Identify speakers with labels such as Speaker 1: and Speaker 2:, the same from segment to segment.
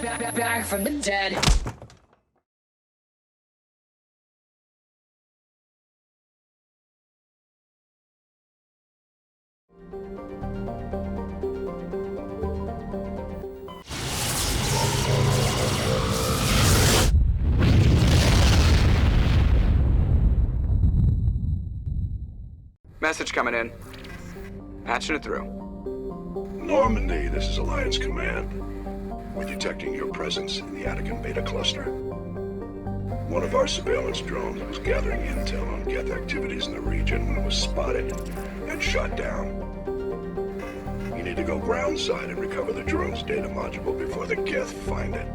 Speaker 1: back from the dead.
Speaker 2: Message coming in. Patching it through.
Speaker 3: Normandy, this is Alliance Command. We're detecting your presence in the Atacan Beta Cluster. One of our surveillance drones was gathering intel on Geth activities in the region when it was spotted and shot down. You need to go groundside and recover the drone's data module before the Geth find it.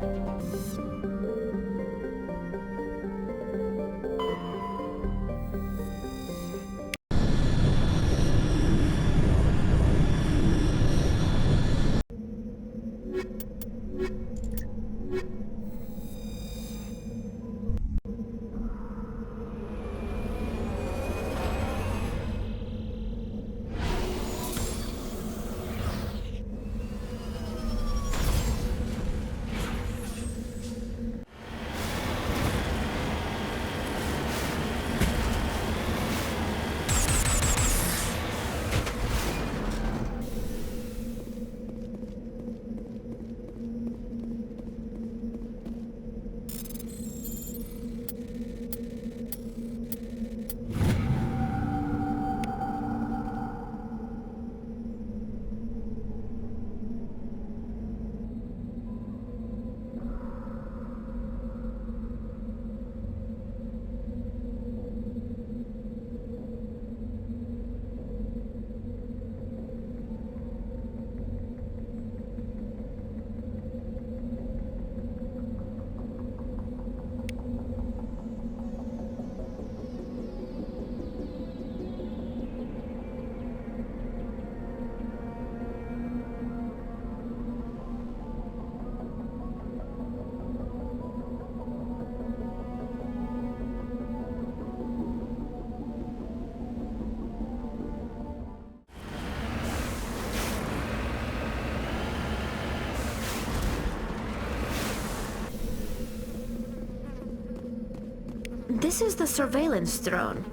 Speaker 4: This is the surveillance drone.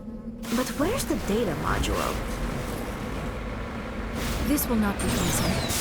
Speaker 4: But where's the data module?
Speaker 5: This will not be easy.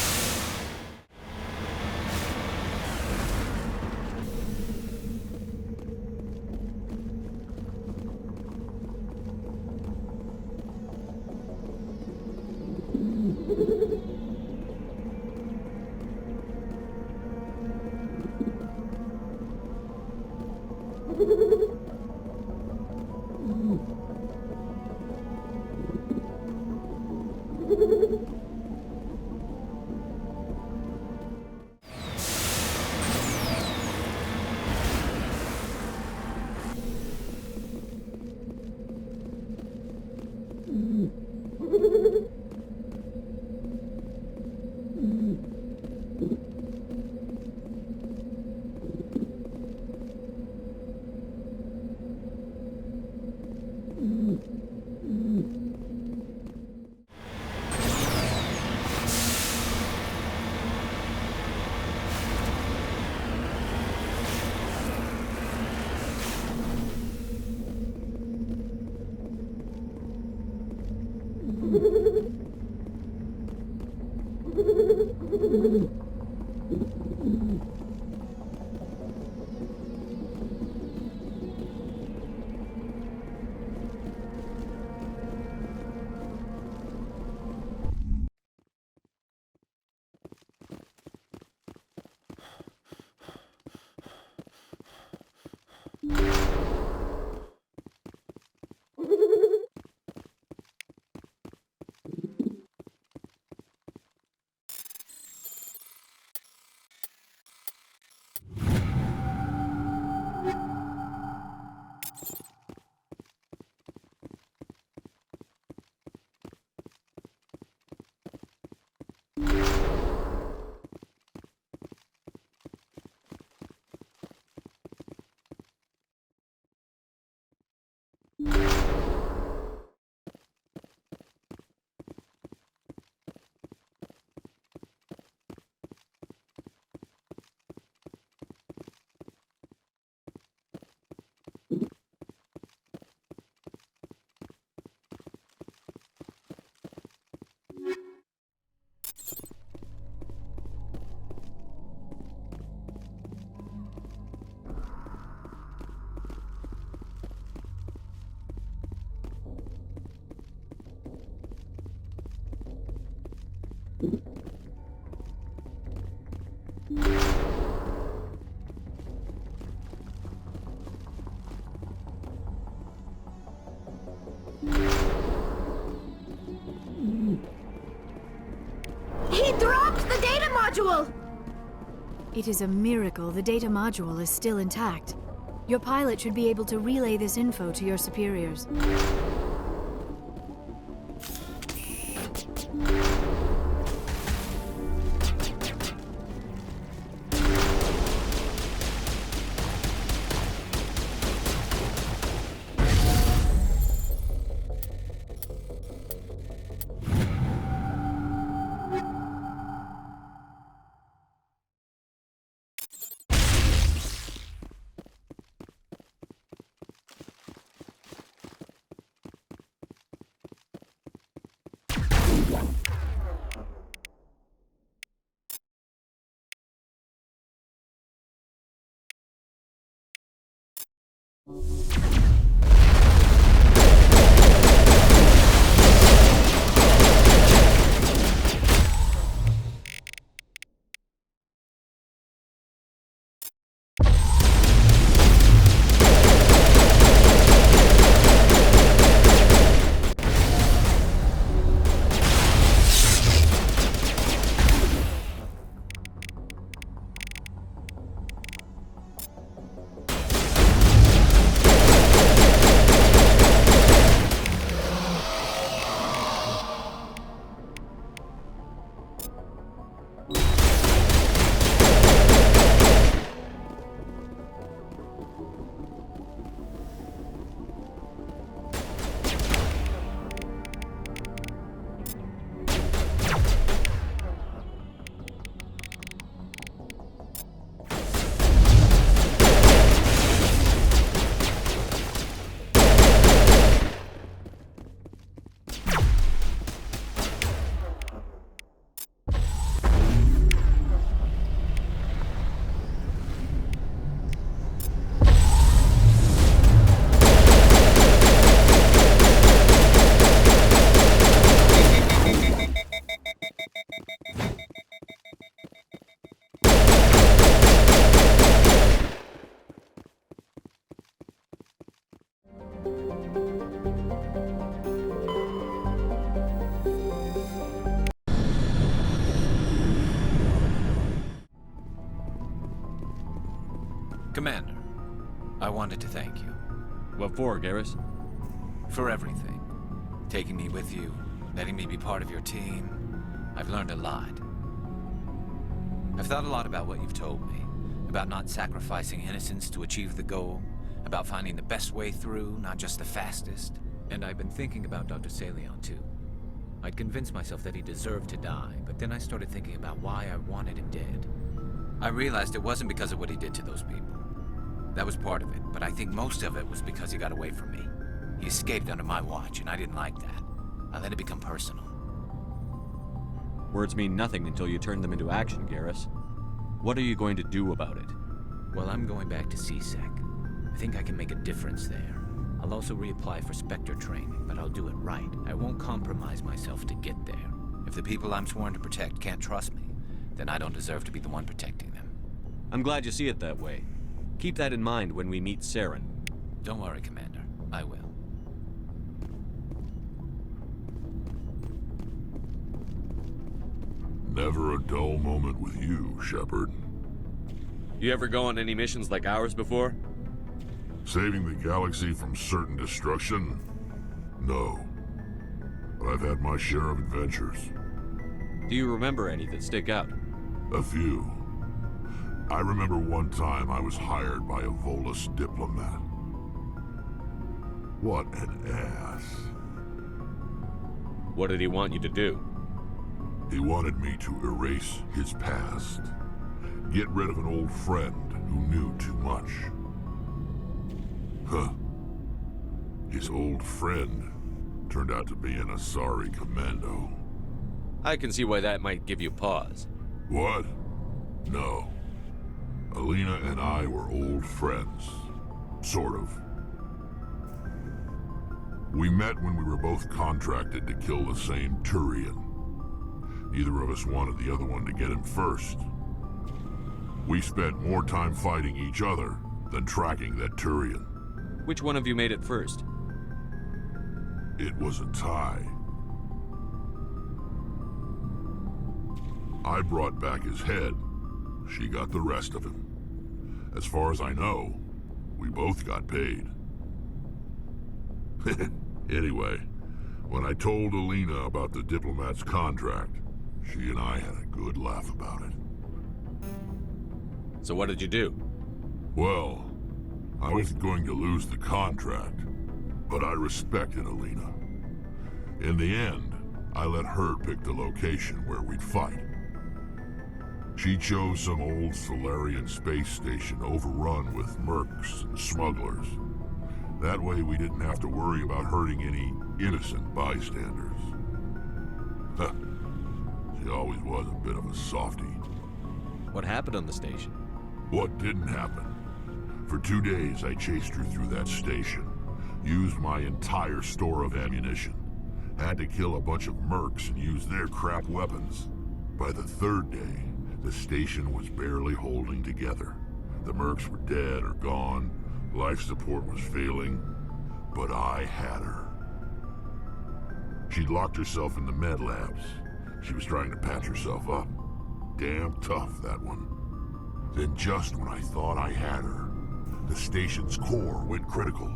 Speaker 4: He dropped the data module!
Speaker 1: It is a miracle the data module is still intact. Your pilot should be able to relay this info to your superiors.
Speaker 5: Commander, I wanted to thank you.
Speaker 6: What for, Garrus?
Speaker 5: For everything. Taking me with you, letting me be part of your team. I've learned a lot. I've thought a lot about what you've told me. About not sacrificing innocence to achieve the goal. About finding the best way through, not just the fastest. And I've been thinking about Dr. Saleon, too. I'd convinced myself that he deserved to die, but then I started thinking about why I wanted him dead. I realized it wasn't because of what he did to those people. That was part of it, but I think most of it was because he got away from me. He escaped under my watch, and I didn't like that. I let it become personal.
Speaker 6: Words mean nothing until you turn them into action, Garrus. What are you going to do about it?
Speaker 5: Well, I'm going back to CSEC. I think I can make a difference there. I'll also reapply for Spectre training, but I'll do it right. I won't compromise myself to get there. If the people I'm sworn to protect can't trust me, then I don't deserve to be the one protecting them.
Speaker 6: I'm glad you see it that way. Keep that in mind when we meet Saren.
Speaker 5: Don't worry, Commander. I will.
Speaker 3: Never a dull moment with you, Shepard.
Speaker 6: You ever go on any missions like ours before?
Speaker 3: Saving the galaxy from certain destruction? No. But I've had my share of adventures.
Speaker 6: Do you remember any that stick out?
Speaker 3: A few. I remember one time I was hired by a Volus diplomat. What an ass.
Speaker 6: What did he want you to do?
Speaker 3: He wanted me to erase his past. Get rid of an old friend who knew too much. Huh. His old friend turned out to be an Asari commando.
Speaker 6: I can see why that might give you pause.
Speaker 3: What? No. Alina and I were old friends. Sort of. We met when we were both contracted to kill the same Turian. Neither of us wanted the other one to get him first.
Speaker 7: We spent more time fighting each other than tracking that Turian.
Speaker 6: Which one of you made it first?
Speaker 7: It was a tie. I brought back his head. She got the rest of him. As far as I know, we both got paid. Anyway, when I told Alina about the diplomat's contract, she and I had a good laugh about it.
Speaker 6: So what did you do?
Speaker 7: Well, I wasn't going to lose the contract, but I respected Alina. In the end, I let her pick the location where we'd fight. She chose some old Solarian space station overrun with mercs and smugglers. That way we didn't have to worry about hurting any innocent bystanders. Huh. She always was a bit of a softie.
Speaker 6: What happened on the station?
Speaker 7: What didn't happen? For 2 days I chased her through that station. Used my entire store of ammunition. Had to kill a bunch of mercs and use their crap weapons. By the 3rd day, the station was barely holding together. The mercs were dead or gone. Life support was failing. But I had her. She'd locked herself in the med labs. She was trying to patch herself up. Damn tough, that one. Then just when I thought I had her, the station's core went critical.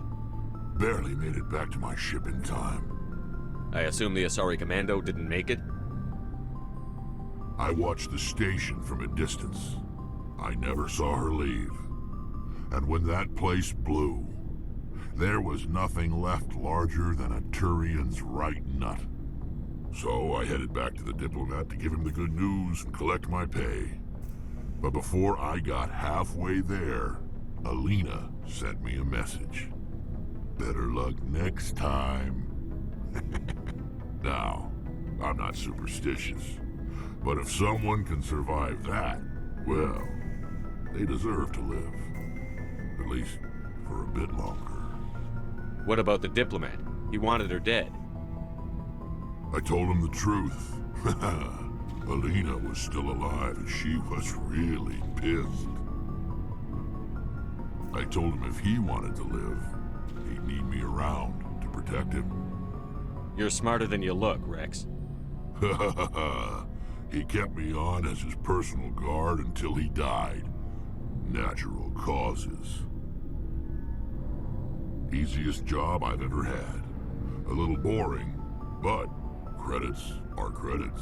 Speaker 7: Barely made it back to my ship in time.
Speaker 6: I assume the Asari Commando didn't make it?
Speaker 7: I watched the station from a distance. I never saw her leave. And when that place blew, there was nothing left larger than a Turian's right nut. So I headed back to the diplomat to give him the good news and collect my pay. But before I got halfway there, Alina sent me a message. Better luck next time. Now, I'm not superstitious, but if someone can survive that, well, they deserve to live. At least for a bit longer.
Speaker 6: What about the diplomat? He wanted her dead.
Speaker 7: I told him the truth. Alina was still alive and she was really pissed. I told him if he wanted to live, he'd need me around to protect him.
Speaker 6: You're smarter than you look, Rex.
Speaker 7: He kept me on as his personal guard until he died. Natural causes. Easiest job I've ever had. A little boring, but credits are credits.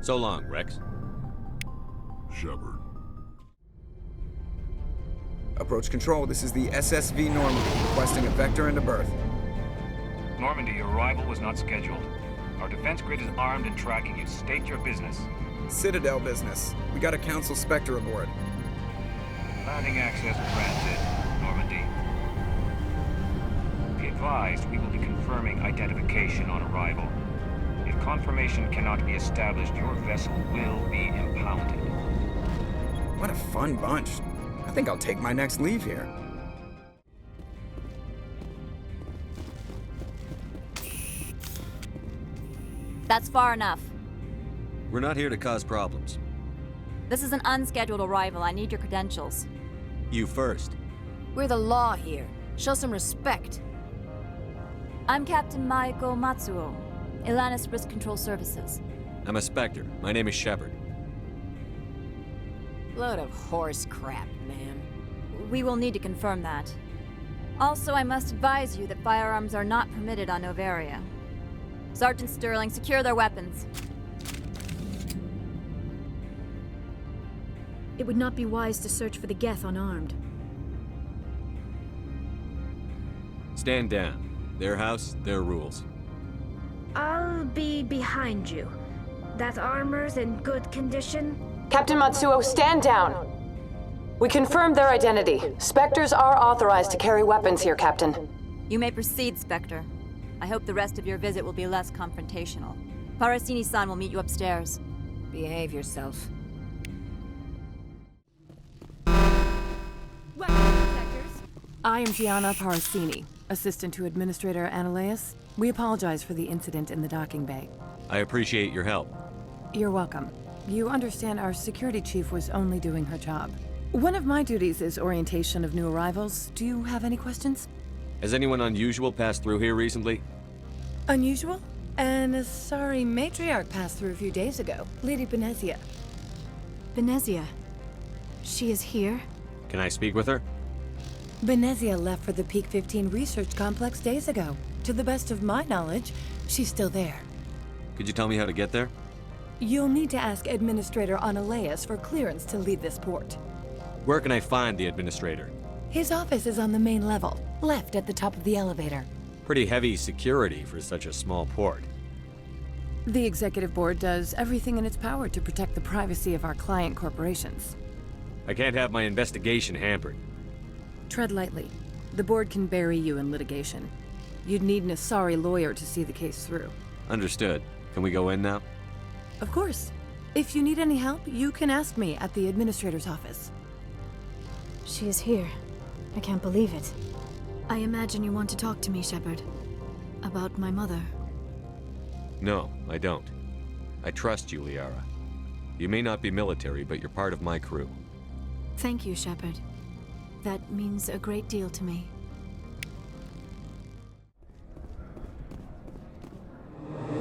Speaker 6: So long, Rex.
Speaker 7: Shepard.
Speaker 2: Approach control, this is the SSV Normandy, requesting a vector and a berth.
Speaker 8: Normandy, your arrival was not scheduled. Our defense grid is armed and tracking you. State your business.
Speaker 2: Citadel business. We got a Council Spectre aboard.
Speaker 8: Landing access granted, Normandy. Be advised, we will be confirming identification on arrival. If confirmation cannot be established, your vessel will be impounded.
Speaker 2: What a fun bunch. I think I'll take my next leave here.
Speaker 9: That's far enough.
Speaker 6: We're not here to cause problems.
Speaker 9: This is an unscheduled arrival. I need your credentials.
Speaker 6: You first.
Speaker 1: We're the law here. Show some respect.
Speaker 9: I'm Captain Maiko Matsuo, Ilanis Risk Control Services.
Speaker 6: I'm a Spectre. My name is Shepard.
Speaker 1: Load of horse crap, man.
Speaker 9: We will need to confirm that. Also, I must advise you that firearms are not permitted on Noveria. Sergeant Sterling, secure their weapons.
Speaker 1: It would not be wise to search for the Geth unarmed.
Speaker 6: Stand down. Their house, their rules.
Speaker 4: I'll be behind you. That armor's in good condition?
Speaker 10: Captain Matsuo, stand down! We confirmed their identity. Spectres are authorized to carry weapons here, Captain.
Speaker 9: You may proceed, Spectre. I hope the rest of your visit will be less confrontational. Parasini-san will meet you upstairs.
Speaker 1: Behave yourself.
Speaker 11: I am Gianna Parasini, assistant to Administrator Ananias. We apologize for the incident in the docking bay.
Speaker 6: I appreciate your help.
Speaker 11: You're welcome. You understand our security chief was only doing her job. One of my duties is orientation of new arrivals. Do you have any questions?
Speaker 6: Has anyone unusual passed through here recently?
Speaker 11: Unusual? An Asari matriarch passed through a few days ago. Lady Benezia.
Speaker 1: Benezia. She is here?
Speaker 6: Can I speak with her?
Speaker 11: Benezia left for the Peak 15 research complex days ago. To the best of my knowledge, she's still there.
Speaker 6: Could you tell me how to get there?
Speaker 11: You'll need to ask Administrator Analeas for clearance to leave this port.
Speaker 6: Where can I find the administrator?
Speaker 11: His office is on the main level, left at the top of the elevator.
Speaker 6: Pretty heavy security for such a small port.
Speaker 11: The Executive Board does everything in its power to protect the privacy of our client corporations.
Speaker 6: I can't have my investigation hampered.
Speaker 11: Tread lightly. The Board can bury you in litigation. You'd need an Asari lawyer to see the case through.
Speaker 6: Understood. Can we go in now?
Speaker 11: Of course. If you need any help, you can ask me at the Administrator's office.
Speaker 1: She is here. I can't believe it. I imagine you want to talk to me, Shepard. About my mother.
Speaker 6: No, I don't. I trust you, Liara. You may not be military, but you're part of my crew.
Speaker 1: Thank you, Shepard. That means a great deal to me.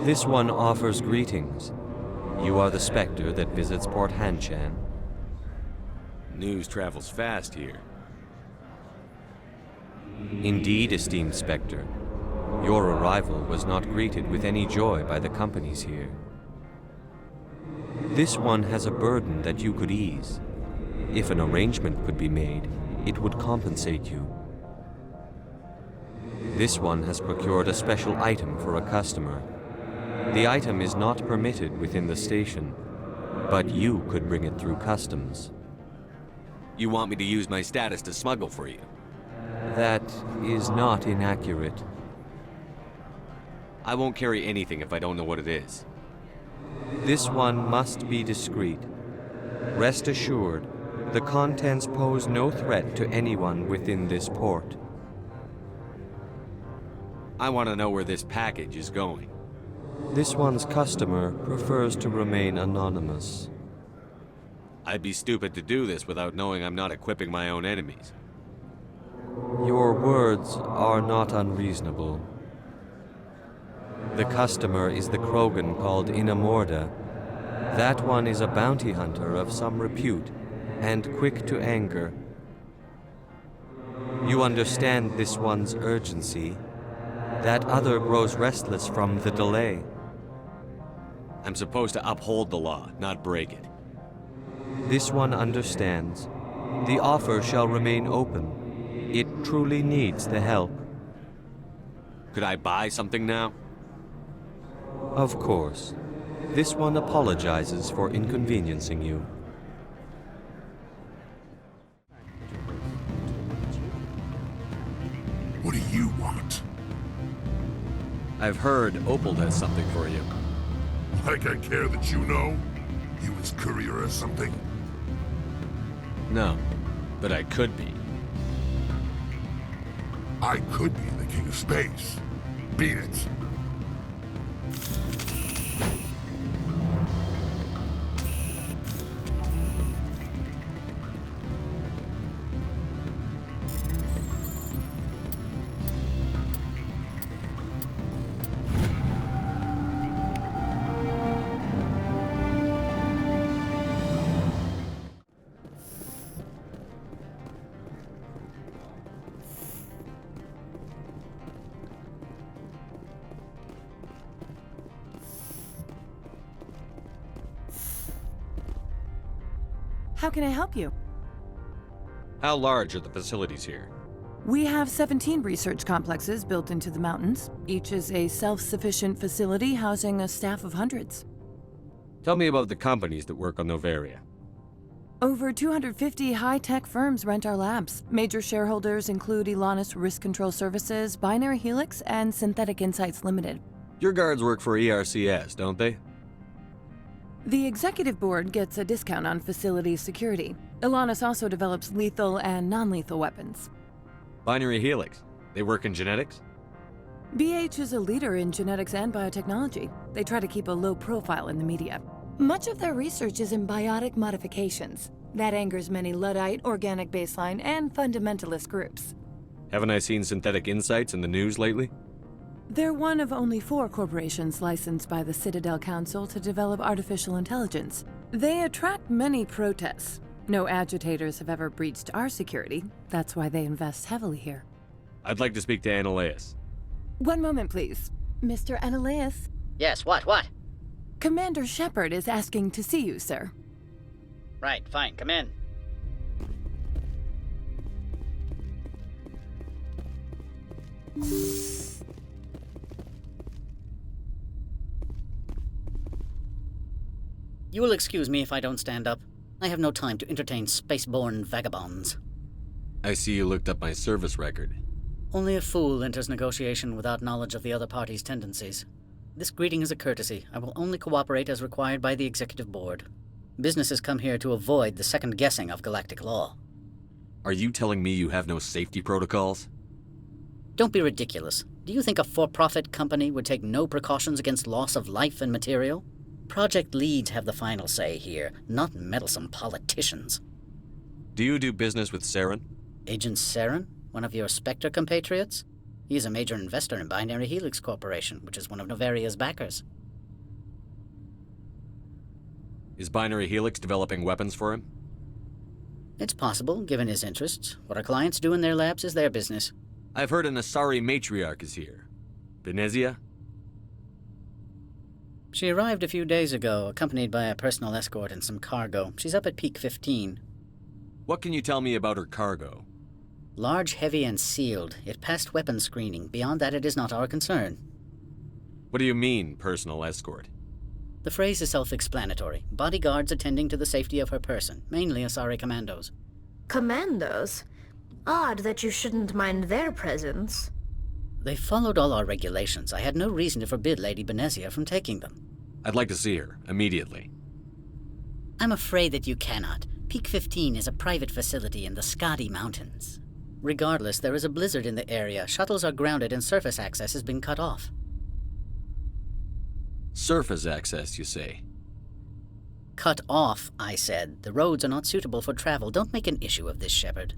Speaker 12: This one offers greetings. You are the Spectre that visits Port Hanshan.
Speaker 6: News travels fast here.
Speaker 12: Indeed, esteemed Spectre. Your arrival was not greeted with any joy by the companies here. This one has a burden that you could ease. If an arrangement could be made, it would compensate you. This one has procured a special item for a customer. The item is not permitted within the station, but you could bring it through customs.
Speaker 6: You want me to use my status to smuggle for you?
Speaker 12: That is not inaccurate.
Speaker 6: I won't carry anything if I don't know what it is.
Speaker 12: This one must be discreet. Rest assured, the contents pose no threat to anyone within this port.
Speaker 6: I want to know where this package is going.
Speaker 12: This one's customer prefers to remain anonymous.
Speaker 6: I'd be stupid to do this without knowing I'm not equipping my own enemies.
Speaker 12: Your words are not unreasonable. The customer is the Krogan called Inamorda. That one is a bounty hunter of some repute, and quick to anger. You understand this one's urgency. That other grows restless from the delay.
Speaker 6: I'm supposed to uphold the law, not break it.
Speaker 12: This one understands. The offer shall remain open. It truly needs the help.
Speaker 6: Could I buy something now?
Speaker 12: Of course. This one apologizes for inconveniencing you.
Speaker 7: What do you want?
Speaker 6: I've heard Opal has something for you.
Speaker 7: Like I care that you know? You his courier or something?
Speaker 6: No, but I could be.
Speaker 7: I could be the king of space. Beat it.
Speaker 11: How can I help you?
Speaker 6: How large are the facilities here?
Speaker 11: We have 17 research complexes built into the mountains. Each is a self-sufficient facility housing a staff of hundreds.
Speaker 6: Tell me about the companies that work on Noveria.
Speaker 11: Over 250 high-tech firms rent our labs. Major shareholders include Elanus Risk Control Services, Binary Helix, and Synthetic Insights Limited.
Speaker 6: Your guards work for ERCS, don't they?
Speaker 11: The Executive Board gets a discount on facility security. Elanus also develops lethal and non-lethal weapons.
Speaker 6: Binary Helix. They work in genetics?
Speaker 11: BH is a leader in genetics and biotechnology. They try to keep a low profile in the media. Much of their research is in biotic modifications. That angers many Luddite, organic baseline, and fundamentalist groups.
Speaker 6: Haven't I seen synthetic insights in the news lately?
Speaker 11: They're one of only 4 corporations licensed by the Citadel Council to develop artificial intelligence. They attract many protests. No agitators have ever breached our security. That's why they invest heavily here.
Speaker 6: I'd like to speak to Annaleus.
Speaker 11: One moment, please. Mr. Annaleus?
Speaker 13: Yes, what?
Speaker 11: Commander Shepard is asking to see you, sir.
Speaker 13: Right, fine, come in. You will excuse me if I don't stand up. I have no time to entertain spaceborne vagabonds.
Speaker 6: I see you looked up my service record.
Speaker 13: Only a fool enters negotiation without knowledge of the other party's tendencies. This greeting is a courtesy. I will only cooperate as required by the Executive Board. Businesses come here to avoid the second guessing of galactic law.
Speaker 6: Are you telling me you have no safety protocols?
Speaker 13: Don't be ridiculous. Do you think a for-profit company would take no precautions against loss of life and material? Project leads have the final say here, not meddlesome politicians.
Speaker 6: Do you do business with Saren?
Speaker 13: Agent Saren? One of your Spectre compatriots? He is a major investor in Binary Helix Corporation, which is one of Noveria's backers.
Speaker 6: Is Binary Helix developing weapons for him?
Speaker 13: It's possible, given his interests. What our clients do in their labs is their business.
Speaker 6: I've heard an Asari matriarch is here. Benezia?
Speaker 13: She arrived a few days ago, accompanied by a personal escort and some cargo. She's up at Peak 15.
Speaker 6: What can you tell me about her cargo?
Speaker 13: Large, heavy, and sealed. It passed weapons screening. Beyond that, it is not our concern.
Speaker 6: What do you mean, personal escort?
Speaker 13: The phrase is self-explanatory. Bodyguards attending to the safety of her person, mainly Asari commandos.
Speaker 4: Commandos? Odd that you shouldn't mind their presence.
Speaker 13: They followed all our regulations. I had no reason to forbid Lady Benezia from taking them.
Speaker 6: I'd like to see her, immediately.
Speaker 13: I'm afraid that you cannot. Peak 15 is a private facility in the Skadi Mountains. Regardless, there is a blizzard in the area. Shuttles are grounded and surface access has been cut off.
Speaker 6: Surface access, you say?
Speaker 13: Cut off, I said. The roads are not suitable for travel. Don't make an issue of this, Shepard.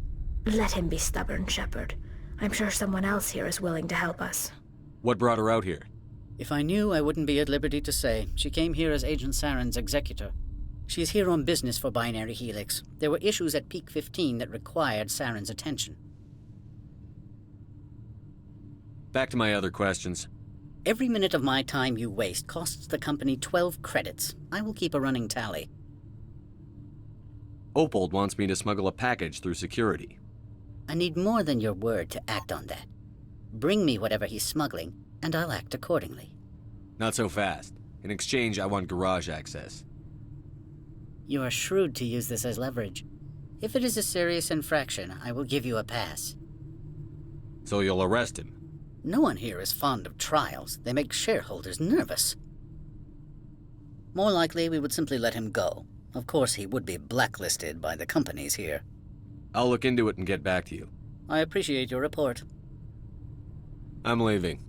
Speaker 4: Let him be stubborn, Shepard. I'm sure someone else here is willing to help us.
Speaker 6: What brought her out here?
Speaker 13: If I knew, I wouldn't be at liberty to say. She came here as Agent Saren's executor. She's here on business for Binary Helix. There were issues at Peak 15 that required Saren's attention.
Speaker 6: Back to my other questions.
Speaker 13: Every minute of my time you waste costs the company 12 credits. I will keep a running tally.
Speaker 6: Opold wants me to smuggle a package through security.
Speaker 13: I need more than your word to act on that. Bring me whatever he's smuggling, and I'll act accordingly.
Speaker 6: Not so fast. In exchange, I want garage access.
Speaker 13: You are shrewd to use this as leverage. If it is a serious infraction, I will give you a pass.
Speaker 6: So you'll arrest him?
Speaker 13: No one here is fond of trials. They make shareholders nervous. More likely, we would simply let him go. Of course, he would be blacklisted by the companies here.
Speaker 6: I'll look into it and get back to you.
Speaker 13: I appreciate your report.
Speaker 6: I'm leaving.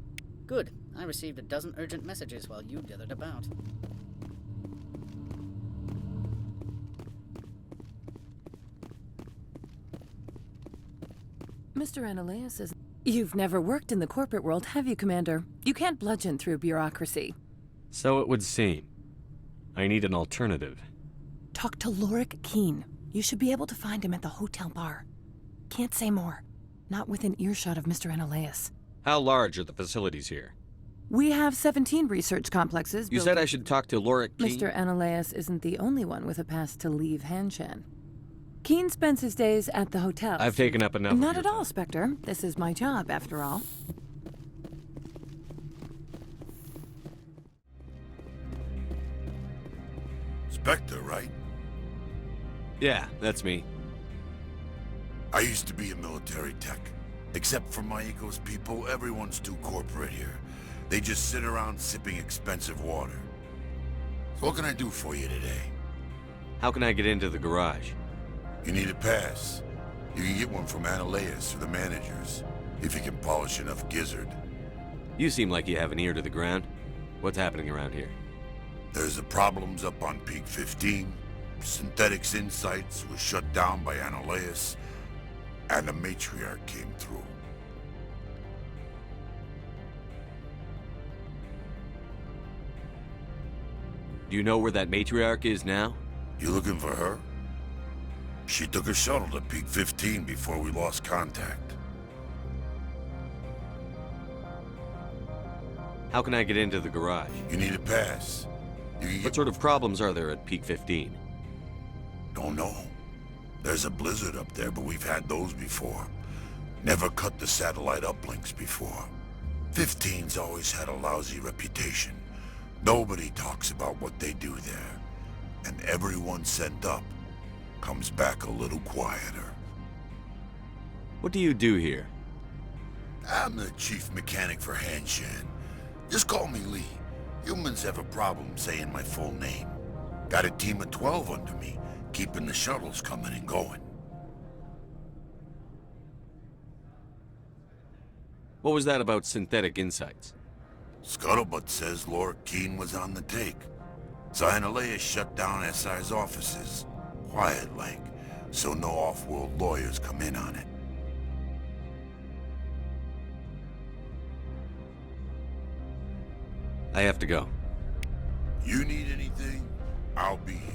Speaker 13: Good. I received a dozen urgent messages while you dithered about.
Speaker 11: Mr. Annaleus is... You've never worked in the corporate world, have you, Commander? You can't bludgeon through bureaucracy.
Speaker 6: So it would seem. I need an alternative.
Speaker 11: Talk to Lorik Keen. You should be able to find him at the hotel bar. Can't say more. Not within earshot of Mr. Annaleus.
Speaker 6: How large are the facilities here?
Speaker 11: We have 17 research complexes.
Speaker 6: You said I should talk to Lorik Keen?
Speaker 11: Mr. Annaleus isn't the only one with a pass to leave Hanshan. Keen spends his days at the hotel.
Speaker 6: I've taken up enough.
Speaker 11: Not at all, Spectre. This is my job, after all.
Speaker 7: Spectre, right?
Speaker 6: Yeah, that's me.
Speaker 7: I used to be a military tech. Except for Maiko's people, everyone's too corporate here. They just sit around sipping expensive water. So what can I do for you today?
Speaker 6: How can I get into the garage?
Speaker 7: You need a pass. You can get one from Annaleus or the managers, if you can polish enough gizzard.
Speaker 6: You seem like you have an ear to the ground. What's happening around here?
Speaker 7: There's the problems up on Peak 15. Synthetics Insights was shut down by Analeus, and the Matriarch came through.
Speaker 6: Do you know where that Matriarch is now?
Speaker 7: You looking for her? She took a shuttle to Peak 15 before we lost contact.
Speaker 6: How can I get into the garage?
Speaker 7: You need a pass.
Speaker 6: What sort of problems are there at Peak 15?
Speaker 7: Don't know. There's a blizzard up there, but we've had those before. Never cut the satellite uplinks before. 15's always had a lousy reputation. Nobody talks about what they do there. And everyone sent up comes back a little quieter.
Speaker 6: What do you do here?
Speaker 7: I'm the chief mechanic for Hanshan. Just call me Lee. Humans have a problem saying my full name. Got a team of 12 under me, keeping the shuttles coming and going.
Speaker 6: What was that about Synthetic Insights?
Speaker 7: Scuttlebutt says Laura Keene was on the take. So Analeus shut down SI's offices. Quiet-like, so no off-world lawyers come in on it.
Speaker 6: I have to go.
Speaker 7: You need anything, I'll be here.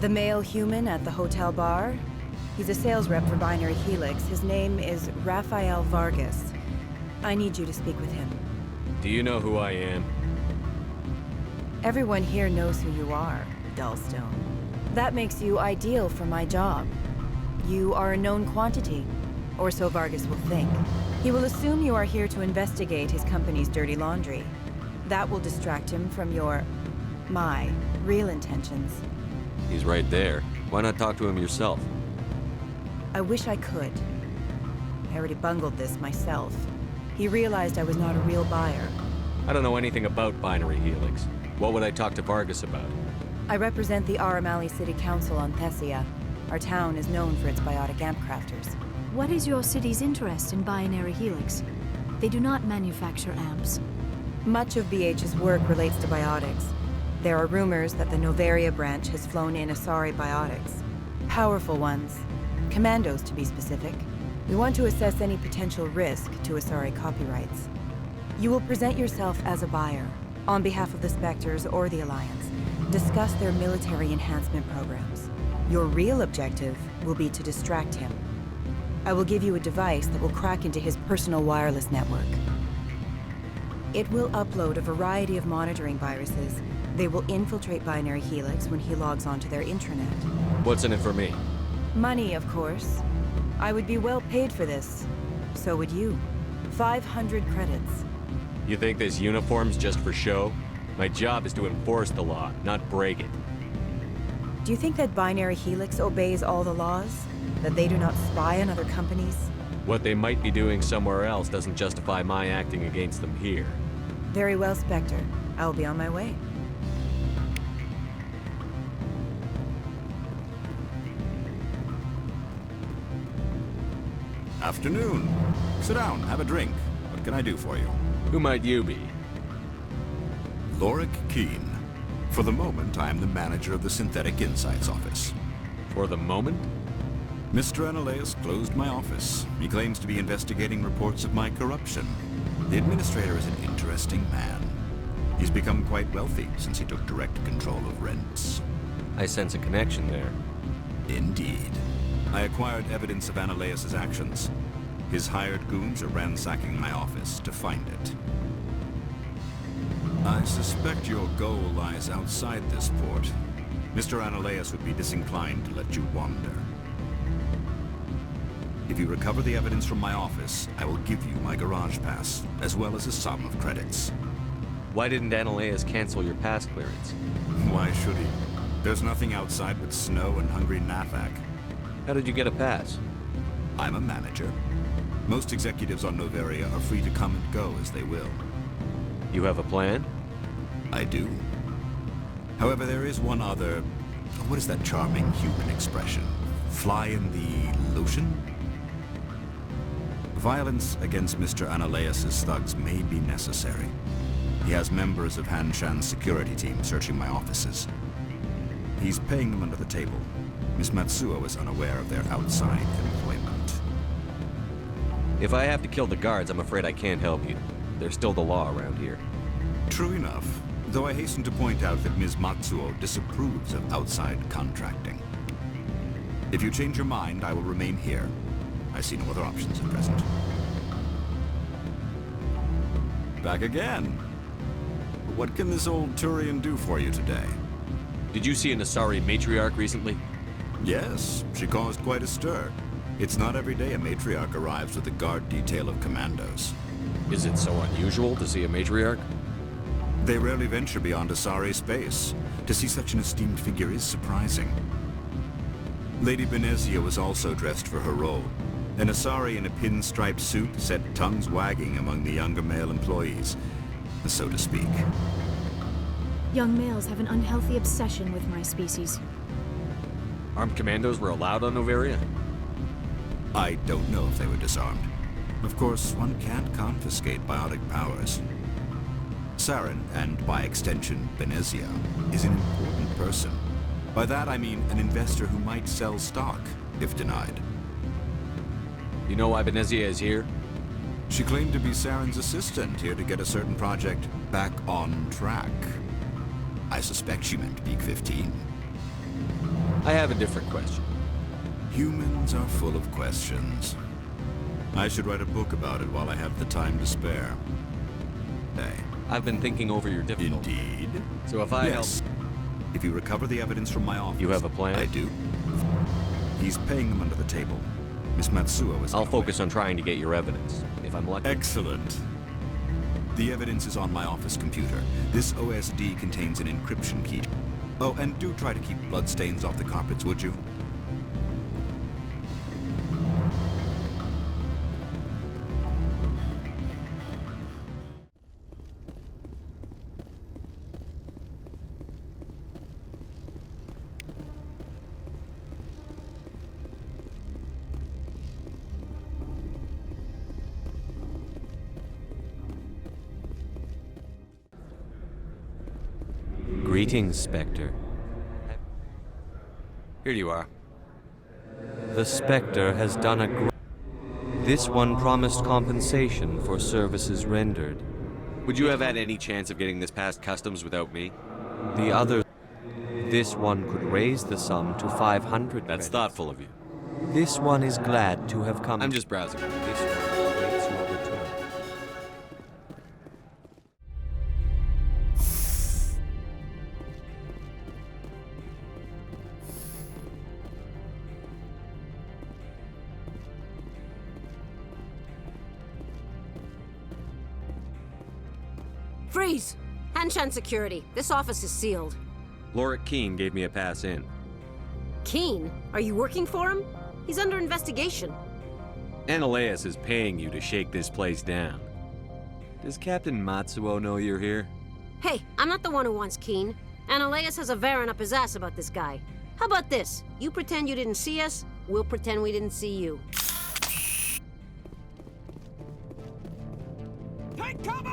Speaker 14: The male human at the hotel bar? He's a sales rep for Binary Helix. His name is Rafael Vargas. I need you to speak with him.
Speaker 6: Do you know who I am?
Speaker 14: Everyone here knows who you are, Dullstone. That makes you ideal for my job. You are a known quantity, or so Vargas will think. He will assume you are here to investigate his company's dirty laundry. That will distract him from my real intentions.
Speaker 6: He's right there. Why not talk to him yourself?
Speaker 14: I wish I could. I already bungled this myself. He realized I was not a real buyer.
Speaker 6: I don't know anything about Binary Helix. What would I talk to Vargas about?
Speaker 14: I represent the Aramali City Council on Thessia. Our town is known for its biotic amp crafters.
Speaker 1: What is your city's interest in Binary Helix? They do not manufacture amps.
Speaker 14: Much of BH's work relates to biotics. There are rumors that the Noveria branch has flown in Asari biotics. Powerful ones. Commandos, to be specific. We want to assess any potential risk to Asari copyrights. You will present yourself as a buyer, on behalf of the Spectres or the Alliance. Discuss their military enhancement programs. Your real objective will be to distract him. I will give you a device that will crack into his personal wireless network. It will upload a variety of monitoring viruses. They will infiltrate Binary Helix when he logs onto their intranet.
Speaker 6: What's in it for me?
Speaker 14: Money, of course. I would be well paid for this. So would you. 500 credits.
Speaker 6: You think this uniform's just for show? My job is to enforce the law, not break it.
Speaker 14: Do you think that Binary Helix obeys all the laws? That they do not spy on other companies?
Speaker 6: What they might be doing somewhere else doesn't justify my acting against them here.
Speaker 14: Very well, Spectre. I will be on my way.
Speaker 15: Afternoon. Sit down, have a drink. What can I do for you?
Speaker 6: Who might you be?
Speaker 15: Lorik Keene. For the moment, I am the manager of the Synthetic Insights office.
Speaker 6: For the moment?
Speaker 15: Mr. Analeus closed my office. He claims to be investigating reports of my corruption. The administrator is an interesting man. He's become quite wealthy since he took direct control of rents.
Speaker 6: I sense a connection there.
Speaker 15: Indeed. I acquired evidence of Analeus' actions. His hired goons are ransacking my office to find it. I suspect your goal lies outside this port. Mr. Analeus would be disinclined to let you wander. If you recover the evidence from my office, I will give you my garage pass, as well as a sum of credits.
Speaker 6: Why didn't Analeus cancel your pass clearance?
Speaker 15: Why should he? There's nothing outside but snow and hungry Nathak.
Speaker 6: How did you get a pass?
Speaker 15: I'm a manager. Most executives on Noveria are free to come and go as they will.
Speaker 6: You have a plan?
Speaker 15: I do. However, there is one other... What is that charming human expression? Fly in the lotion? Violence against Mr. Analaeus' thugs may be necessary. He has members of Han Shan's security team searching my offices. He's paying them under the table. Miss Matsuo is unaware of their outside employment.
Speaker 6: If I have to kill the guards, I'm afraid I can't help you. There's still the law around here.
Speaker 15: True enough, though I hasten to point out that Ms. Matsuo disapproves of outside contracting. If you change your mind, I will remain here. I see no other options at present. Back again. What can this old Turian do for you today?
Speaker 6: Did you see an Asari matriarch recently?
Speaker 15: Yes, she caused quite a stir. It's not every day a matriarch arrives with a guard detail of commandos.
Speaker 6: Is it so unusual to see a matriarch?
Speaker 15: They rarely venture beyond Asari space. To see such an esteemed figure is surprising. Lady Benezia was also dressed for her role. An Asari in a pinstriped suit set tongues wagging among the younger male employees, so to speak.
Speaker 1: Young males have an unhealthy obsession with my species.
Speaker 6: Armed commandos were allowed on Noveria?
Speaker 15: I don't know if they were disarmed. Of course, one can't confiscate biotic powers. Saren, and by extension, Benezia, is an important person. By that I mean an investor who might sell stock, if denied.
Speaker 6: You know why Benezia is here?
Speaker 15: She claimed to be Saren's assistant, here to get a certain project back on track. I suspect she meant Peak 15.
Speaker 6: I have a different question.
Speaker 15: Humans are full of questions. I should write a book about it while I have the time to spare. Hey.
Speaker 6: I've been thinking over your difficulty.
Speaker 15: Indeed.
Speaker 6: So if I
Speaker 15: yes.
Speaker 6: help...
Speaker 15: If you recover the evidence from my office...
Speaker 6: You have a plan?
Speaker 15: I do. He's paying them under the table. Miss Matsuo is...
Speaker 6: I'll focus on trying to get your evidence, if I'm lucky.
Speaker 15: Excellent. The evidence is on my office computer. This OSD contains an encryption key. Oh, and do try to keep bloodstains off the carpets, would you?
Speaker 12: Greetings, Spectre.
Speaker 6: Here you are.
Speaker 12: The Spectre has done a This one promised compensation for services rendered.
Speaker 6: Would you have had any chance of getting this past customs without me?
Speaker 12: The other... This one could raise the sum to 500
Speaker 6: That's
Speaker 12: credits.
Speaker 6: thoughtful of you.
Speaker 12: This one is glad to have come...
Speaker 6: I'm just browsing.
Speaker 12: This one awaits your return.
Speaker 16: Freeze! Hanshan Security. This office is sealed.
Speaker 6: Lorik Keen gave me a pass in.
Speaker 16: Keen? Are you working for him? He's under investigation.
Speaker 6: Analaeus is paying you to shake this place down. Does Captain Matsuo know you're here?
Speaker 16: Hey, I'm not the one who wants Keen. Analaeus has a Varen up his ass about this guy. How about this? You pretend you didn't see us, we'll pretend we didn't see you.
Speaker 17: Take cover!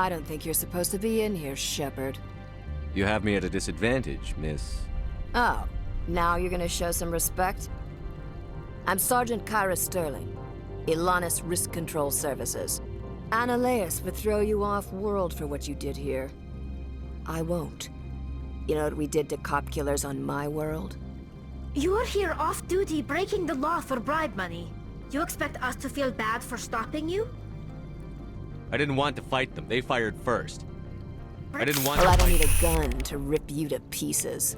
Speaker 17: I don't think you're supposed to be in here, Shepard.
Speaker 6: You have me at a disadvantage, Miss.
Speaker 17: Oh, now you're gonna show some respect? I'm Sergeant Kyra Sterling, Ilanis Risk Control Services. Analeas would throw you off-world for what you did here. I won't. You know what we did to cop killers on my world?
Speaker 4: You're here off-duty breaking the law for bribe money. You expect us to feel bad for stopping you?
Speaker 6: I didn't want to fight them. They fired first. I didn't want
Speaker 17: Well, I
Speaker 6: to
Speaker 17: don't
Speaker 6: fight
Speaker 17: need a gun to rip you to pieces.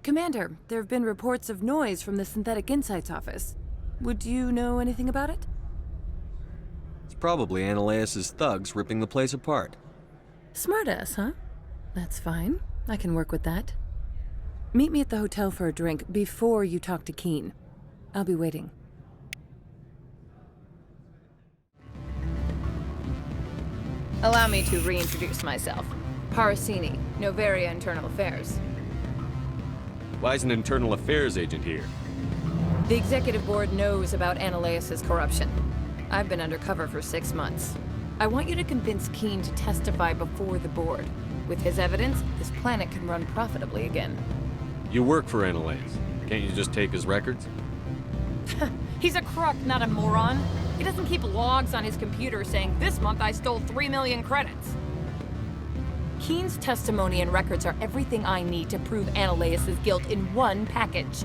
Speaker 11: Commander, there have been reports of noise from the Synthetic Insights office. Would you know anything about it?
Speaker 6: It's probably Analeas' thugs ripping the place apart.
Speaker 11: Smartass, huh? That's fine. I can work with that. Meet me at the hotel for a drink before you talk to Keen. I'll be waiting.
Speaker 18: Allow me to reintroduce myself. Parasini, Noveria Internal Affairs.
Speaker 6: Why is an internal affairs agent here?
Speaker 18: The executive board knows about Analeas' corruption. I've been undercover for 6 months. I want you to convince Keen to testify before the board. With his evidence, this planet can run profitably again.
Speaker 6: You work for Analeas. Can't you just take his records?
Speaker 18: He's a crook, not a moron. He doesn't keep logs on his computer saying, "This month I stole 3 million credits." Keen's testimony and records are everything I need to prove Analeas' guilt in one package.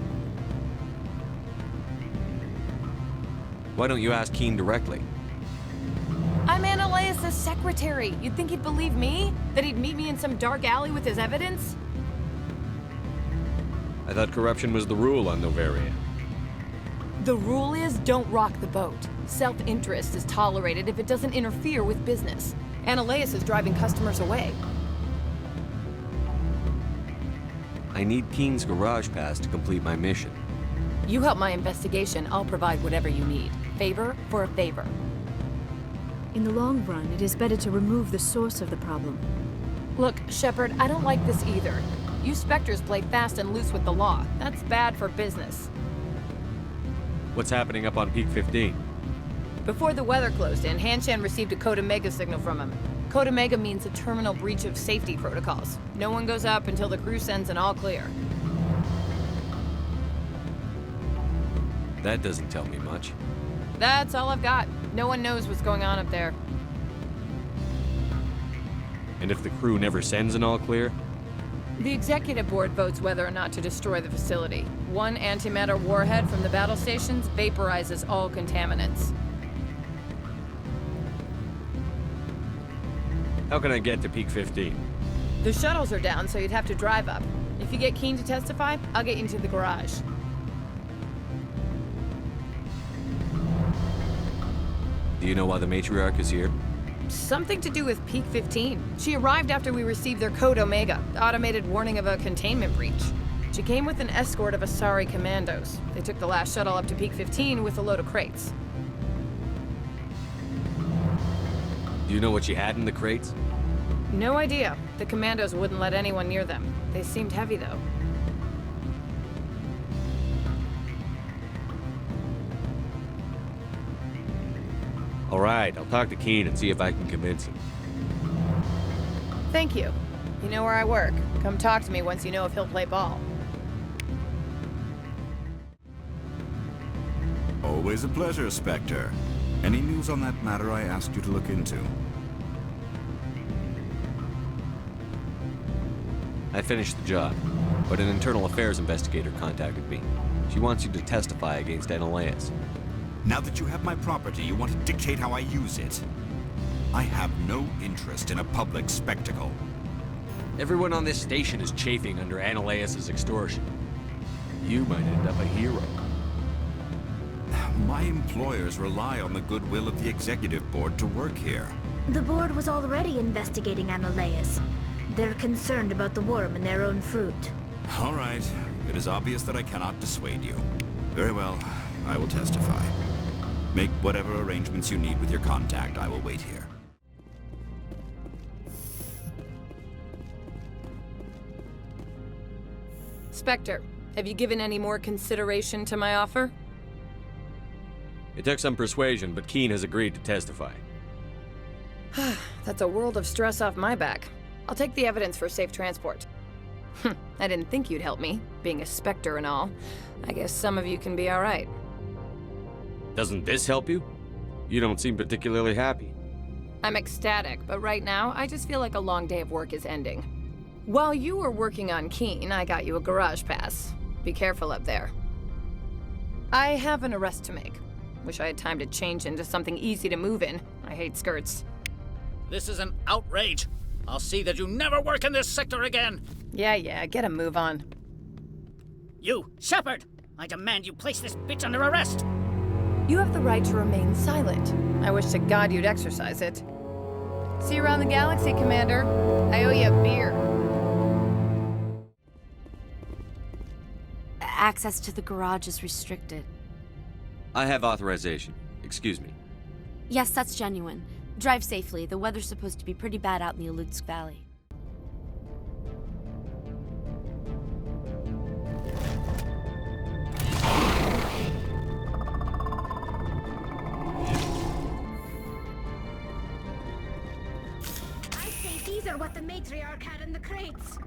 Speaker 6: Why don't you ask Keen directly?
Speaker 18: I'm Analeas' secretary. You'd think he'd believe me? That he'd meet me in some dark alley with his evidence?
Speaker 6: I thought corruption was the rule on Noveria.
Speaker 18: The rule is, don't rock the boat. Self-interest is tolerated if it doesn't interfere with business. Analeas is driving customers away.
Speaker 6: I need Keen's garage pass to complete my mission.
Speaker 18: You help my investigation, I'll provide whatever you need. Favor for a favor.
Speaker 1: In the long run, it is better to remove the source of the problem.
Speaker 18: Look, Shepard, I don't like this either. You Spectres play fast and loose with the law. That's bad for business.
Speaker 6: What's happening up on Peak 15?
Speaker 18: Before the weather closed in, Hanshan received a Code Omega signal from him. Code Omega means a terminal breach of safety protocols. No one goes up until the crew sends an all clear.
Speaker 6: That doesn't tell me much.
Speaker 18: That's all I've got. No one knows what's going on up there.
Speaker 6: And if the crew never sends an all clear?
Speaker 18: The executive board votes whether or not to destroy the facility. One antimatter warhead from the battle stations vaporizes all contaminants.
Speaker 6: How can I get to Peak 15?
Speaker 18: The shuttles are down, so you'd have to drive up. If you get Keen to testify, I'll get you into the garage.
Speaker 6: Do you know why the matriarch is here?
Speaker 18: Something to do with Peak 15. She arrived after we received their Code Omega, the automated warning of a containment breach. She came with an escort of Asari commandos. They took the last shuttle up to Peak 15 with a load of crates.
Speaker 6: Do you know what she had in the crates?
Speaker 18: No idea. The commandos wouldn't let anyone near them. They seemed heavy, though.
Speaker 6: All right, I'll talk to Keen and see if I can convince him.
Speaker 18: Thank you. You know where I work. Come talk to me once you know if he'll play ball.
Speaker 15: Always a pleasure, Spectre. Any news on that matter I asked you to look into?
Speaker 6: I finished the job, but an internal affairs investigator contacted me. She wants you to testify against Analeas.
Speaker 15: Now that you have my property, you want to dictate how I use it. I have no interest in a public spectacle.
Speaker 6: Everyone on this station is chafing under Analeas' extortion. You might end up a hero.
Speaker 15: My employers rely on the goodwill of the executive board to work here.
Speaker 4: The board was already investigating Analeas. They're concerned about the worm in their own fruit.
Speaker 15: All right. It is obvious that I cannot dissuade you. Very well. I will testify. Make whatever arrangements you need with your contact. I will wait here.
Speaker 18: Spectre, have you given any more consideration to my offer?
Speaker 6: It took some persuasion, but Keen has agreed to testify.
Speaker 18: That's a world of stress off my back. I'll take the evidence for safe transport. I didn't think you'd help me, being a Spectre and all. I guess some of you can be alright.
Speaker 6: Doesn't this help you? You don't seem particularly happy.
Speaker 18: I'm ecstatic, but right now, I just feel like a long day of work is ending. While you were working on Keen, I got you a garage pass. Be careful up there. I have an arrest to make. Wish I had time to change into something easy to move in. I hate skirts.
Speaker 13: This is an outrage. I'll see that you never work in this sector again.
Speaker 18: Yeah, get a move on.
Speaker 13: You, Shepard! I demand you place this bitch under arrest!
Speaker 18: You have the right to remain silent. I wish to God you'd exercise it. See you around the galaxy, Commander. I owe you a beer.
Speaker 1: Access to the garage is restricted.
Speaker 6: I have authorization. Excuse me.
Speaker 1: Yes, that's genuine. Drive safely. The weather's supposed to be pretty bad out in the Alutsk Valley.
Speaker 4: I say these are what the matriarch had in the crates.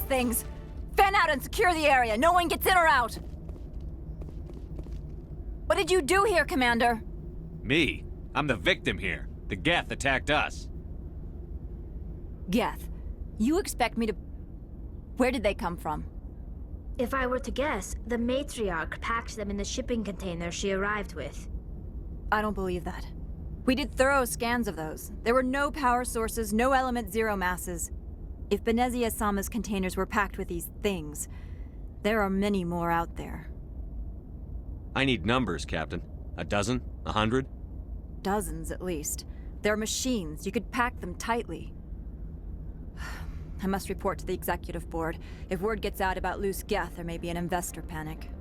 Speaker 9: Things. Fan out and secure the area. No one gets in or out. What did you do here, Commander?
Speaker 6: Me? I'm the victim here. The Geth attacked us.
Speaker 9: Geth? You expect me to... Where did they come from?
Speaker 4: If I were to guess, the matriarch packed them in the shipping container she arrived with.
Speaker 9: I don't believe that. We did thorough scans of those. There were no power sources, no element zero masses. If Benezia-sama's containers were packed with these things, there are many more out there.
Speaker 6: I need numbers, Captain. A dozen? 100?
Speaker 9: Dozens, at least. They're machines. You could pack them tightly. I must report to the executive board. If word gets out about loose Geth, there may be an investor panic.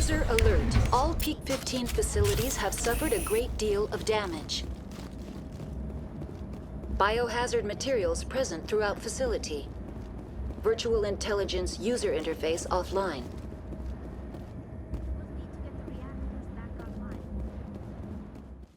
Speaker 19: User alert. All Peak 15 facilities have suffered a great deal of damage. Biohazard materials present throughout facility. Virtual intelligence user interface offline.